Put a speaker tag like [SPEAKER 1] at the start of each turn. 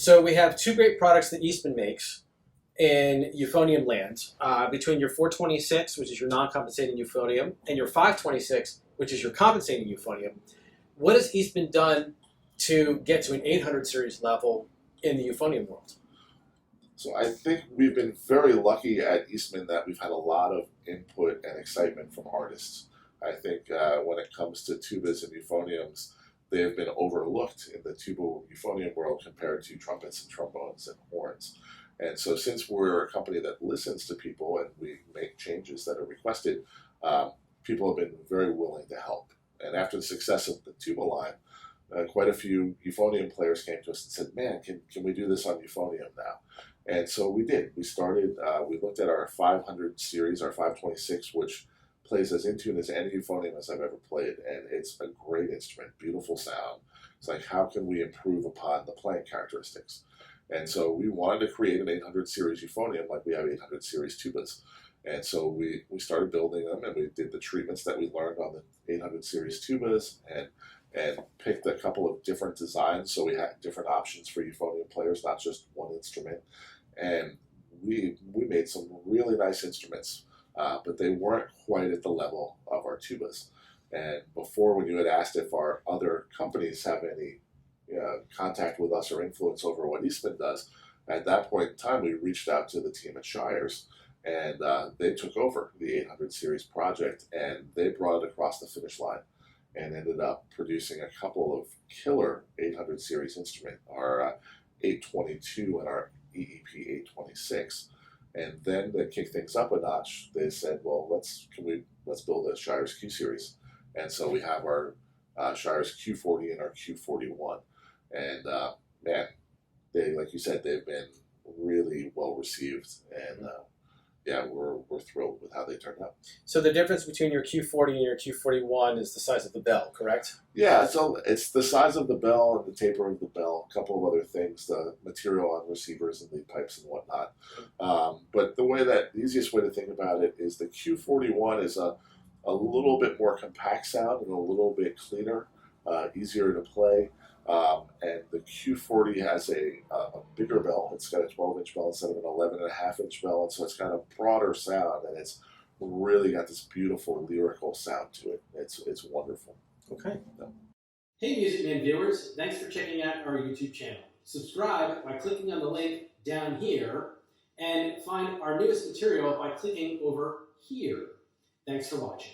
[SPEAKER 1] So we have two great products that Eastman makes in euphonium land, between your 426, which is your non-compensating euphonium, and your 526, which is your compensating euphonium. What has Eastman done to get to an 800 series level in the euphonium world?
[SPEAKER 2] So I think we've been very lucky at Eastman that we've had a lot of input and excitement from artists. I think when it comes to tubas and euphoniums, they have been overlooked in the tuba euphonium world compared to trumpets and trombones and horns. And so since we're a company that listens to people and we make changes that are requested, people have been very willing to help. And after the success of the tuba line, quite a few euphonium players came to us and said, man, can we do this on euphonium now? And so we did. We started, we looked at our 500 series, our 526, which plays as in tune as any euphonium as I've ever played. And it's a great instrument, beautiful sound. It's like, how can we improve upon the playing characteristics? And so we wanted to create an 800 series euphonium like we have 800 series tubas. And so we started building them, and we did the treatments that we learned on the 800 series tubas and picked a couple of different designs so we had different options for euphonium players, not just one instrument. And we made some really nice instruments, but they weren't quite at the level of our tubas. And before, when you had asked if our other companies have any contact with us or influence over what Eastman does, at that point in time we reached out to the team at Shires, and they took over the 800 series project, and they brought it across the finish line and ended up producing a couple of killer 800 series instruments, our 822 and our EEP 826. And then to kick things up a notch, they said, well, let's build a Shires Q series. And so we have our Shires Q40 and our Q41. And man, they, like you said, they've been really well received, and yeah, we're thrilled with how they turned out.
[SPEAKER 1] So the difference between your Q40 and your Q41 is the size of the bell, correct?
[SPEAKER 2] Yeah, so it's the size of the bell and the taper of the bell, a couple of other things, the material on receivers and lead pipes and whatnot. But the easiest way to think about it is the Q41 is a little bit more compact sound and a little bit cleaner, easier to play. And the Q40 has a bigger bell. It's got a 12-inch bell instead of an 11.5-inch bell, and so it's got a broader sound, and it's really got this beautiful lyrical sound to it. It's wonderful.
[SPEAKER 1] Okay.
[SPEAKER 2] Yeah.
[SPEAKER 1] Hey, Music Man viewers, thanks for checking out our YouTube channel. Subscribe by clicking on the link down here, and find our newest material by clicking over here. Thanks for watching.